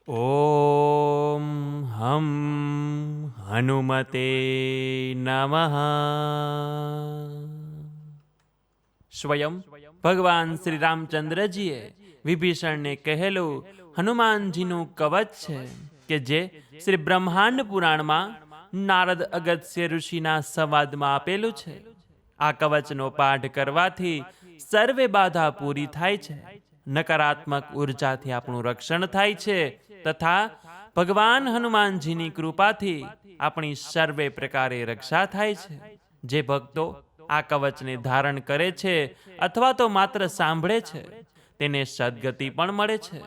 ઓમ હમ હનુમતે નમઃ. સ્વયં ભગવાન શ્રી રામચંદ્રજીએ વિભીષણને કહેલું હનુમાનજીનું કવચ છે કે જે શ્રી બ્રહ્માંડ પુરાણમાં નારદ અગત્ય ઋષિના સંવાદમાં આપેલું છે. આ કવચનો પાઠ કરવાથી સર્વે બાધા પૂરી થાય છે, નકારાત્મક ઉર્જાથી આપણું રક્ષણ થાય છે તથા ભગવાન હનુમાનજીની કૃપાથી આપણી સર્વે પ્રકારે રક્ષા થાય છે. જે ભક્તો આ કવચને ધારણ કરે છે અથવા તો માત્ર સાંભળે છે તેને સદગતિ પણ મળે છે.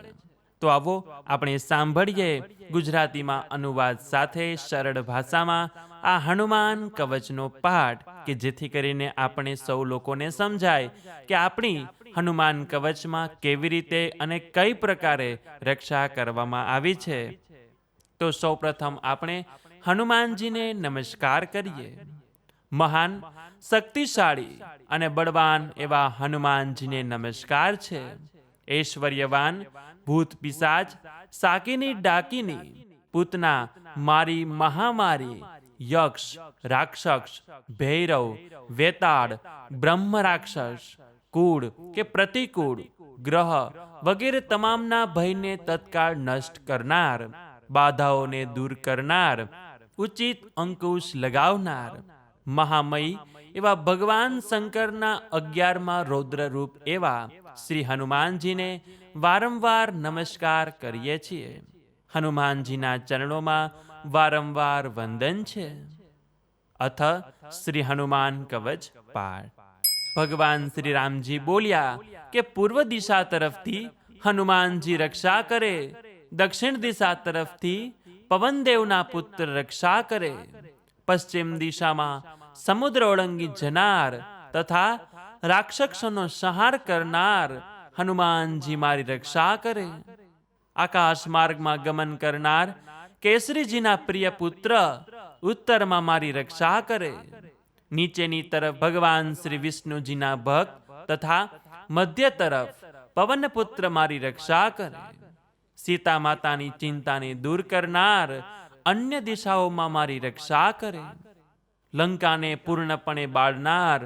તો આવો આપણે સાંભળીએ ગુજરાતીમાં અનુવાદ સાથે સરળ ભાષામાં આ હનુમાન કવચનો પાઠ, કે જેથી કરીને આપણે સૌ લોકોને સમજાય કે આપણી હનુમાન કવચમાં કેવી રીતે અને કઈ પ્રકારે રક્ષા કરવામાં આવી છે. તો સૌપ્રથમ આપણે હનુમાનજીને નમસ્કાર કરીએ. મહાન, શક્તિશાળી અને બળવાન એવા હનુમાનજીને નમસ્કાર છે. ઐશ્વર્યવાન, ભૂત પિશાચ, સાકીની ડાકીની, પૂતના, મારી મહામારી, યક્ષ, રાક્ષસ, ભૈરવ, વેતાળ, બ્રહ્મ રાક્ષસ, કૂળ કે પ્રતિકૂળ, ગ્રહ વગેરે તમામના ભયને તત્કાળ નષ્ટ કરનાર, બાધાઓને દૂર કરનાર, ઉચિત અંકુશ લગાવનાર, મહામયી એવા ભગવાન શંકરના 11મા રૌદ્રરૂપ એવા શ્રી હનુમાનજીને વારંવાર નમસ્કાર કરીએ છીએ. હનુમાનજીના ચરણોમાં વારંવાર વંદન છે. અથ શ્રી હનુમાન કવચ પાઠ. ભગવાન શ્રી રામજી બોલ્યા કે પૂર્વ દિશા તરફથી હનુમાનજી રક્ષા કરે, દક્ષિણ દિશા તરફથી પવનદેવના પુત્ર રક્ષા કરે, પશ્ચિમ દિશામાં સમુદ્ર ઓળંગી જનાર તથા રાક્ષસોનો સંહાર કરનાર હનુમાનજી મારી રક્ષા કરે, આકાશ માર્ગમાં ગમન કરનાર કેસરીજીના પ્રિય પુત્ર ઉત્તરમાં મારી રક્ષા કરે, નીચેની તરફ ભગવાન શ્રી વિષ્ણુજીના ભક્ત તથા મધ્ય તરફ પવનપુત્ર મારી રક્ષા કરે, સીતા માતાની ચિંતાને દૂર કરનાર અન્ય દિશાઓમાં મારી રક્ષા કરે, લંકાને પૂર્ણપણે બાળનાર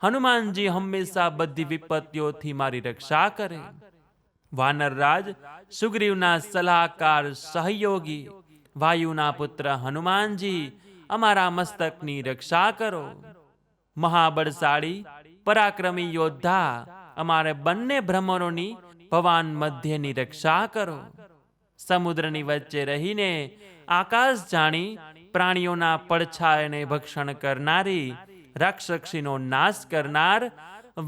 હનુમાનજી હંમેશા બધી વિપત્તિઓથી મારી રક્ષા કરે, વાનરરાજ સુગ્રીવના સલાહકાર સહયોગી વાયુના પુત્ર હનુમાનજી અમારા મસ્તકની રક્ષા કરો, મહાબળશાળી પરાક્રમી યોદ્ધા અમારે બંને ભ્રમરોની ભવાન મધ્યની રક્ષા કરો, સમુદ્રની વચ્ચે રહીને આકાશ જાણી પ્રાણીઓના પડછાયાને ભક્ષણ કરનારી, રાક્ષસીનો નાશ કરનાર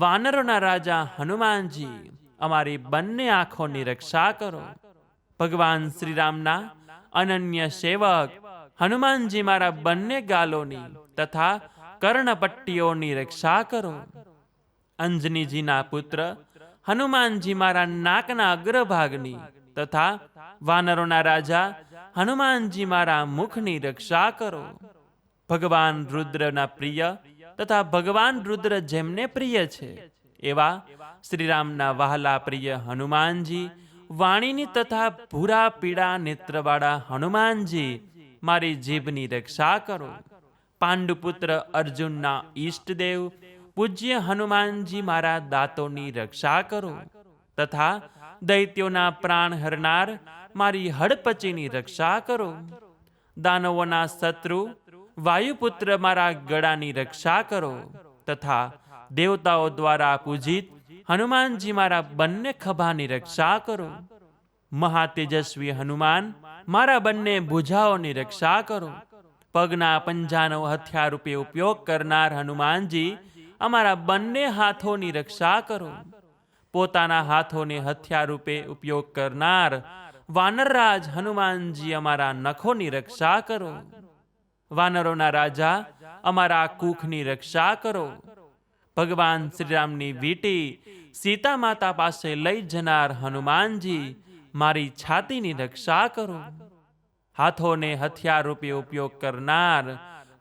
વાનરોના રાજા હનુમાનજી અમારી બંને આંખોની રક્ષા કરો, ભગવાન શ્રીરામના અનન્ય સેવક હનુમાનજી મારા બંને ગાલોની તથા કર્ણપટ્ટીઓની રક્ષા કરો, અંજનીજીના પુત્ર હનુમાનજી મારા નાકના અગ્રભાગની તથા વાનરોના રાજા હનુમાનજી મારા મુખની રક્ષા કરો, ભગવાન રુદ્રના પ્રિય તથા ભગવાન રુદ્ર જેમને પ્રિય છે એવા શ્રીરામના વહાલા પ્રિય હનુમાનજી, વાણીની તથા ભૂરા પીળા નેત્રવાળા હનુમાનજી મારી જીભની રક્ષા કરો, પાંડુપુત્ર અર્જુનના ઈષ્ટદેવ પૂજ્ય હનુમાનજી મારા દાંતોની રક્ષા કરો, તથા દૈત્યોના પ્રાણ હરનાર મારી હડપચીની રક્ષા કરો, દાનવોના શત્રુ વાયુપુત્ર મારા ગળાની રક્ષા કરો, તથા દેવતાઓ દ્વારા પૂજિત હનુમાનજી મારા બંને ખભાની રક્ષા કરો, મહાતેજસ્વી હનુમાન મારા બંને ભુજાઓની રક્ષા કરો, પગના પંજાનો હથિયાર રૂપે ઉપયોગ કરનાર હનુમાનજી અમારા બંને હાથોની રક્ષા કરો, પોતાના હાથોને હથિયાર રૂપે ઉપયોગ કરનાર વાનરરાજ હનુમાનજી અમારા નખોની રક્ષા કરો, વાનરોના રાજા અમારા કુખની રક્ષા કરો, ભગવાન શ્રીરામની વીંટી સીતા માતા પાસે લઈ જનાર હનુમાનજી મારી છાતીની રક્ષા કરો, હાથોને હથિયાર રૂપે ઉપયોગ કરનાર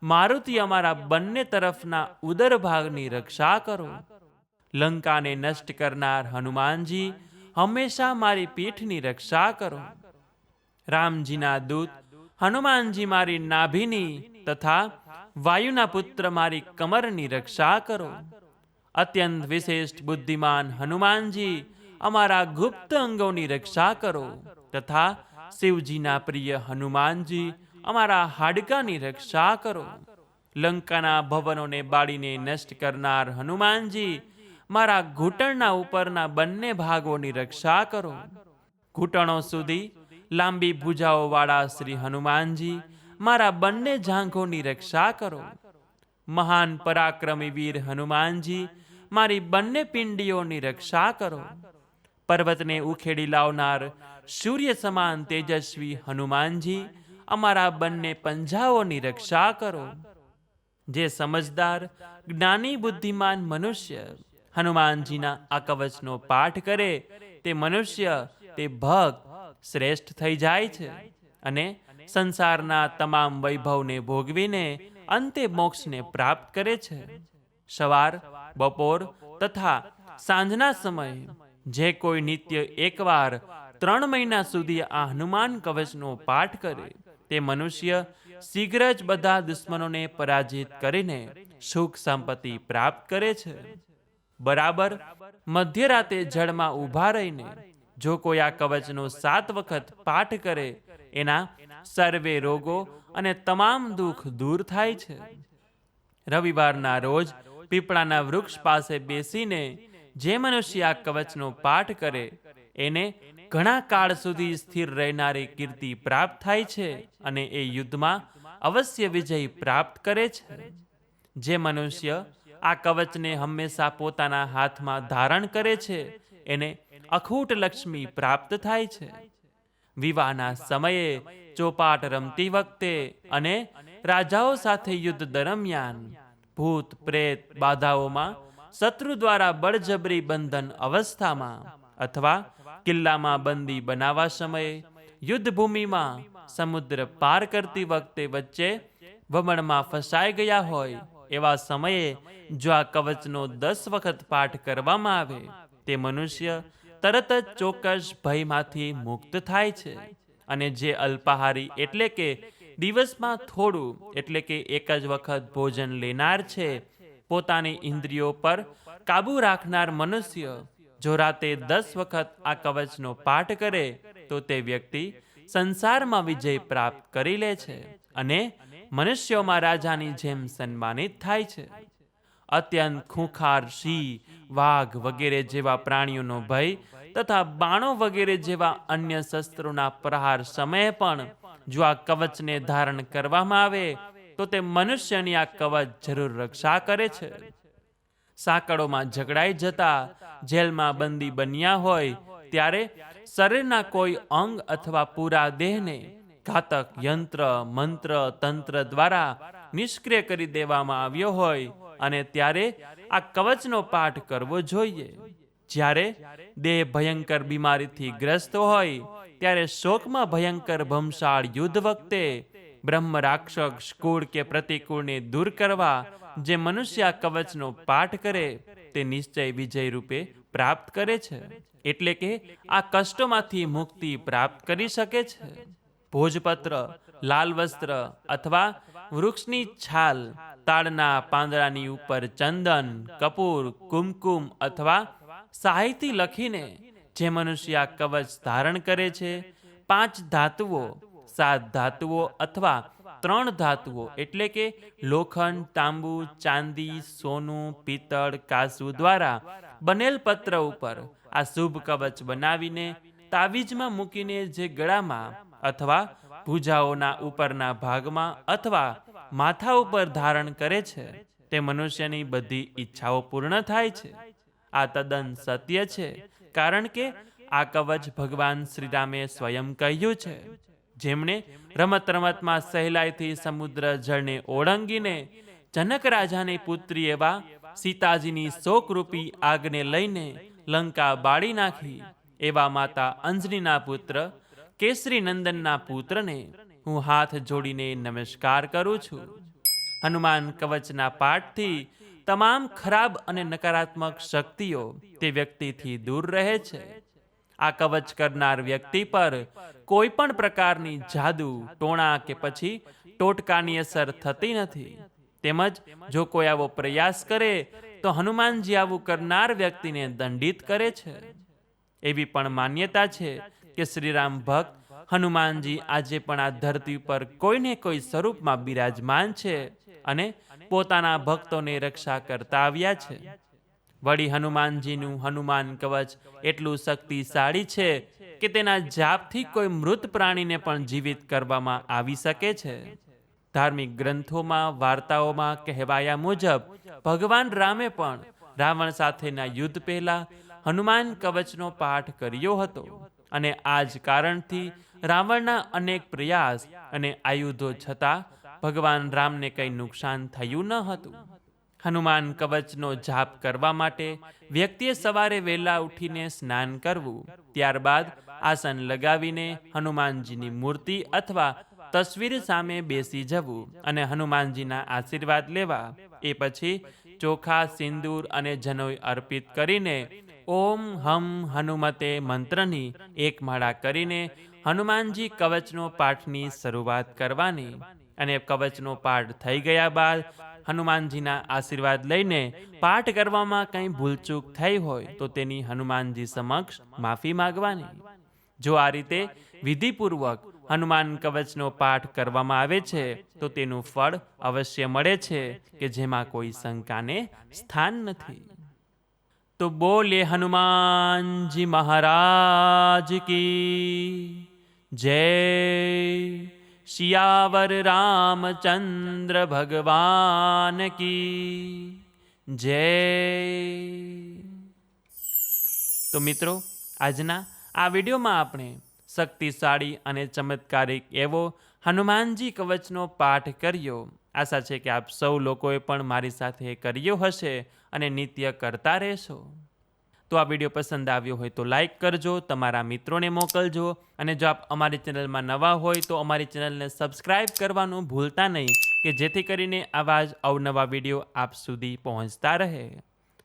મારુતિ અમારા બંને તરફના ઉદર ભાગની રક્ષા કરો, લંકાને નષ્ટ કરનાર હનુમાનજી હંમેશા મારી પીઠની રક્ષા કરો, રામજીના દૂત હનુમાનજી મારી નાભિની તથા વાયુના પુત્ર મારી કમરની રક્ષા કરો. અત્યંત વિશિષ્ટ બુદ્ધિમાન હનુમાનજી અમારા ગુપ્ત અંગોની રક્ષા કરો તથા શિવજીના પ્રિય હનુમાનજી અમારા હાડકાની રક્ષા કરો. લંકાના ભવનોને બાળીને નષ્ટ કરનાર હનુમાનજી મારા ઘૂંટણના ઉપરના બંને ભાગોની રક્ષા કરો. ઘૂંટણો સુધી લાંબી ભુજાઓવાળા શ્રી હનુમાનજી મારા બંને જાંઘોની રક્ષા કરો. મહાન પરાક્રમી વીર હનુમાનજી મારી બંને પિંડીઓની રક્ષા કરો. પર્વતને ઉખેડી લાવનાર સૂર્ય સમાન તેજસ્વી હનુમાનજી અમારા બંને પંજાઓની રક્ષા કરો. જે સમજદાર જ્ઞાની બુદ્ધિમાન મનુષ્ય હનુમાનજીના આ કવચનો પાઠ કરે તે મનુષ્ય તે ભક્ત શ્રેષ્ઠ થઈ જાય છે અને સંસારના તમામ વૈભવને ભોગવીને અંતે મોક્ષને પ્રાપ્ત કરે છે. સવાર, બપોર તથા સાંજના સમયે જે કોઈ નિત્ય એકવાર 3 મહિના સુધી આ હનુમાન કવચનો પાઠ કરે તે મનુષ્ય શીઘ્ર જ બધા દુશ્મનોને પરાજિત કરીને સુખ સંપત્તિ પ્રાપ્ત કરે છે. બરાબર મધ્યરાતે જળમાં ઊભા રહીને જો કોઈ આ કવચનો 7 વખત પાઠ કરે એના સર્વે રોગો અને તમામ દુઃખ દૂર થાય છે. રવિવારના રોજ પીપળાના વૃક્ષ પાસે બેસીને જે મનુષ્ય આ કવચનો પાઠ કરે એને ઘણા કાળ સુધી સ્થિર રહેનારી કીર્તિ પ્રાપ્ત થાય છે અને એ યુદ્ધમાં અવશ્ય વિજય પ્રાપ્ત કરે છે. જે મનુષ્ય આ કવચને હંમેશા પોતાના હાથમાં ધારણ કરે છે એને અખૂટ લક્ષ્મી પ્રાપ્ત થાય છે. વિવાહના સમયે ચોપાટ રમતી વખતે અને રાજાઓ સાથે યુદ્ધ દરમિયાન ભૂત પ્રેત બાધાઓમાં શત્રુ દ્વારા બળજબરી બંધન અવસ્થામાં અથવા કિલ્લામાં બંદી બનાવવા સમયે યુદ્ધભૂમિમાં સમુદ્ર પાર કરતી વખતે વચ્ચે વમણમાં ફસાઈ ગયા હોય એવા સમયે જો આ કવચનો 10 વખત પાઠ કરવામાં આવે તે મનુષ્ય તરત જ ચોક્કસ ભયમાંથી મુક્ત થાય છે. અને જે અલ્પાહારી એટલે કે દિવસમાં થોડું એટલે કે એક જ વખત ભોજન લેનાર છે, પોતાની ઇન્દ્રિયો પર કાબુ રાખનાર મનુષ્ય જો રાતે 10 વખત આ કવચનો પાઠ કરે તો તે વ્યક્તિ સંસારમાં વિજય પ્રાપ્ત કરી લે છે અને મનુષ્યોમાં રાજાની જેમ સન્માનિત થાય છે. અત્યંત ખૂંખાર સિંહ, વાઘ વગેરે જેવા પ્રાણીઓનો ભય તથા બાણો વગેરે જેવા અન્ય શસ્ત્રોના પ્રહાર સમયે પણ જો આ કવચને ધારણ કરવામાં આવે તો તે મનુષ્યની આ કવચ જરૂર રક્ષા કરે છે. સાંકળોમાં જકડાઈ જતા જેલમાં બંદી બન્યા હોય ત્યારે શરીરના કોઈ અંગ અથવા પૂરા દેહને ઘાતક યંત્ર, મંત્ર, તંત્ર દ્વારા નિષ્ક્રિય કરી દેવામાં આવ્યો હોય અને ત્યારે આ કવચનો પાઠ કરવો જોઈએ. જ્યારે દેહ ભયંકર બીમારીથી ગ્રસ્ત હોય ત્યારે શોકમાં ભયંકર ભમસાળ યુદ્ધ વખતે બ્રહ્મ રાક્ષસ કુળ કે પ્રતિકૂળને દૂર કરવા જે મનુષ્ય આ કવચનો પાઠ કરે તે નિશ્ચય વિજય રૂપે પ્રાપ્ત કરે છે. એટલે કે આ કષ્ટોમાંથી મુક્તિ પ્રાપ્ત કરી શકે છે. ભોજપત્ર, લાલ વસ્ત્ર અથવા વૃક્ષની છાલ, તાડના પાંદડાની ઉપર ચંદન, કપૂર, કુમકુમ અથવા શાહીથી લખીને જે મનુષ્ય આ કવચ ધારણ કરે છે 5 ધાતુઓ, 7 ધાતુઓ અથવા 3 ધાતુઓ એટલે કે લોખંડ, તાંબુ, ચાંદી, સોનું, પિત્તળ, કાંસુ દ્વારા બનેલ પત્ર ઉપર આ શુભ કવચ બનાવીને તાવીજમાં મૂકીને જે ગળામાં અથવા ભુજાઓના ઉપરના ભાગમાં અથવા માથા ઉપર ધારણ કરે છે તે મનુષ્યની બધી ઈચ્છાઓ પૂર્ણ થાય છે. આ તદ્દન સત્ય છે, કારણ કે આ કવચ ભગવાન શ્રીરામે સ્વયં કહ્યું છે. જેમણે રમત રમતમાં સહેલાઈથી સમુદ્ર જળને ઓળંગીને જનક રાજાની પુત્રી એવા સીતાજીની શોકરૂપી આગને લઈને લંકા બાળી નાખી એવા માતા અંજનીના પુત્ર કેસરી નંદનના પુત્રને હું હાથ જોડીને નમસ્કાર કરું છું. હનુમાન કવચના પાઠથી તમામ ખરાબ અને નકારાત્મક શક્તિઓ તે વ્યક્તિથી દૂર રહે છે. આ કવચ કરનાર વ્યક્તિ પર કોઈ પણ પ્રકારની જાદુ, ટોણા કે પછી ટોટકાની અસર થતી નથી. તેમજ જો કોઈ આવો પ્રયાસ કરે તો હનુમાનજી આવું કરનાર વ્યક્તિને દંડિત કરે છે. એવી પણ માન્યતા છે કે શ્રીરામ ભક્ત હનુમાનજી આજે પણ આ ધરતી પર કોઈને કોઈ સ્વરૂપમાં બિરાજમાન છે અને પોતાના ભક્તોને રક્ષા કરતા આવ્યા છે. વળી હનુમાનજીનું હનુમાન કવચ એટલું શક્તિશાળી છે કે તેના જાપથી કોઈ મૃત પ્રાણીને પણ જીવિત કરવામાં આવી શકે છે. ધાર્મિક ગ્રંથોમાં, વાર્તાઓમાં કહેવાયા મુજબ ભગવાન રામે પણ રાવણ સાથેના યુદ્ધ પહેલા હનુમાન કવચનો પાઠ કર્યો હતો અને આ જ કારણથી રાવણના અનેક પ્રયાસ અને આયુધો છતાં ભગવાન રામને કંઈ નુકસાન થયું ન હતું. હનુમાન કવચનો જાપ કરવા માટે વ્યક્તિએ સવારે વહેલા ઉઠીને સ્નાન કરવું, ત્યારબાદ આસન લગાવીને હનુમાનજીની મૂર્તિ અથવા તસવીર સામે બેસી જવું અને હનુમાનજીના આશીર્વાદ લેવા. એ પછી ચોખા, સિંદૂર અને જનોઈ અર્પિત કરીને ઓમ હમ હનુમતે મંત્રની એક માળા કરીને હનુમાનજી કવચનો પાઠની શરૂઆત કરવાની અને કવચનો પાઠ થઈ ગયા બાદ હનુમાનજીના આશીર્વાદ લઈને પાઠ કરવામાં કંઈ ભૂલચૂક થઈ હોય તો તેની હનુમાનજી સમક્ષ માફી માંગવાની. જો આ રીતે વિધિપૂર્વક હનુમાન કવચનો પાઠ કરવામાં આવે છે તો તેનું ફળ અવશ્ય મળે છે કે જેમાં કોઈ શંકાને સ્થાન નથી. તો બોલે હનુમાનજી મહારાજ કી જય. શિયાવર રામચંદ્ર ભગવાન કી જય. તો મિત્રો, આજના આ વિડીયોમાં આપણે શક્તિશાળી અને ચમત્કારિક એવો હનુમાનજી કવચનો પાઠ કર્યો. આશા છે કે આપ સૌ લોકોએ પણ મારી સાથે કર્યો હશે અને નિત્ય કરતા રહેશો. તો આ વિડીયો પસંદ આવ્યો હોય તો લાઈક કરજો, તમારા મિત્રોને મોકલજો અને જો આપ અમારી ચેનલમાં નવા હોય તો અમારી ચેનલને સબસ્ક્રાઈબ કરવાનું ભૂલતા નહીં કે જેથી કરીને આવા જ અવનવા વિડીયો આપ સુધી પહોંચતા રહે.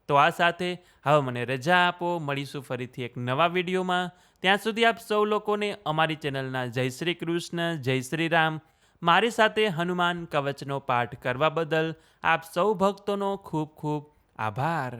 તો આ સાથે હવે મને રજા આપો, મળીશું ફરીથી એક નવા વિડીયોમાં. ત્યાં સુધી આપ સૌ લોકોને અમારી ચેનલના જય શ્રી કૃષ્ણ, જય શ્રી રામ. મારી સાથે હનુમાન કવચનો પાઠ કરવા બદલ આપ સૌ ભક્તોનો ખૂબ ખૂબ આભાર.